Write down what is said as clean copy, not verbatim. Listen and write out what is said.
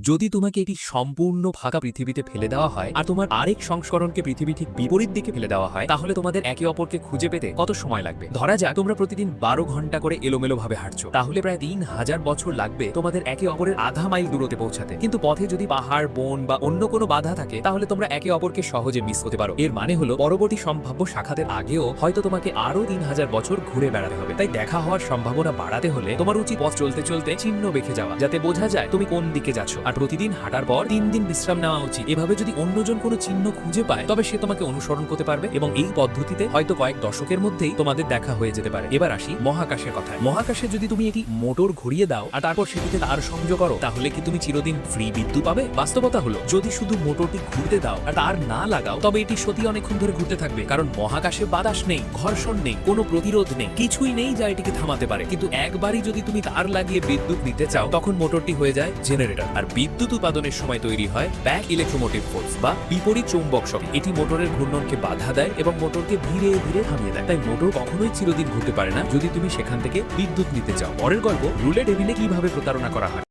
যদি তোমাকে এটি সম্পূর্ণ ফাঁকা পৃথিবীতে ফেলে দেওয়া হয় আর তোমার আরেক সংস্করণকে পৃথিবী ঠিক বিপরীত দিকে ফেলে দেওয়া হয়, তাহলে তোমাদের একে অপরকে খুঁজে পেতে কত সময় লাগবে? ধরা যাক তোমরা প্রতিদিন 12 ঘন্টা করে এলোমেলো ভাবে হাঁটছো, তাহলে প্রায় 3000 বছর লাগবে তোমাদের একে অপরের আধা মাইল দূরত্বে পৌঁছাতে। কিন্তু পথে যদি পাহাড়, বন বা অন্য কোনো বাধা থাকে, তাহলে তোমরা একে অপরকে সহজে মিস করতে পারো। এর মানে হলো পরবর্তী সম্ভাব্য সাক্ষাতের আগেও হয়তো তোমাকে আরো 3000 বছর ঘুরে বেড়াতে হবে। তাই দেখা হওয়ার সম্ভাবনা বাড়াতে হলে তোমার উচিত পথ চলতে চলতে চিহ্ন বেঁকে যাওয়া, যাতে বোঝা যায় তুমি কোন দিকে যাচ্ছ। আর প্রতিদিন হাঁটার পর 3 দিন বিশ্রাম নেওয়া উচিত। এভাবে যদি অন্যজন কোনো চিহ্ন খুঁজে পায়, তবে সে তোমাকে অনুসরণ করতে পারবে এবং এই পদ্ধতিতে হয়তো কয়েক দশকের মধ্যেই তোমাদের দেখা হয়ে যেতে পারে। এবার আসি মহাকাশের কথায়। মহাকাশে যদি তুমি একটি মোটর ঘুরিয়ে দাও আর তারপর সেটিতে তার সংযোগ করো, তাহলে কি তুমি চিরদিন ফ্রি বিদ্যুৎ পাবে? বাস্তবতা হলো, যদি শুধু মোটরটি ঘুরতে দাও আর তার না লাগাও, তবে এটি সত্যি অনেকক্ষণ ধরে ঘুরতে থাকবে। কারণ মহাকাশে বাতাস নেই, ঘর্ষণ নেই, কোনো প্রতিরোধ নেই, কিছুই নেই যা এটিকে থামাতে পারে। কিন্তু একবারই যদি তুমি তার লাগিয়ে বিদ্যুৎ নিতে চাও, তখন মোটরটি হয়ে যায় জেনারেটর। আর বিদ্যুৎ উৎপাদনের সময় তৈরি হয় ব্যাক ইলেকট্রোমোটিভ ফোর্স বা বিপরীত চৌম্বক শক্তি। এটি মোটরের ঘূর্ণনকে বাধা দেয় এবং মোটরকে ধীরে ধীরে থামিয়ে দেয়। তাই মোটর কখনোই চিরদিন ঘুরতে পারে না যদি তুমি সেখান থেকে বিদ্যুৎ নিতে চাও। পরের গল্প, রুলে টেবিলে কিভাবে প্রতারণা করা হয়।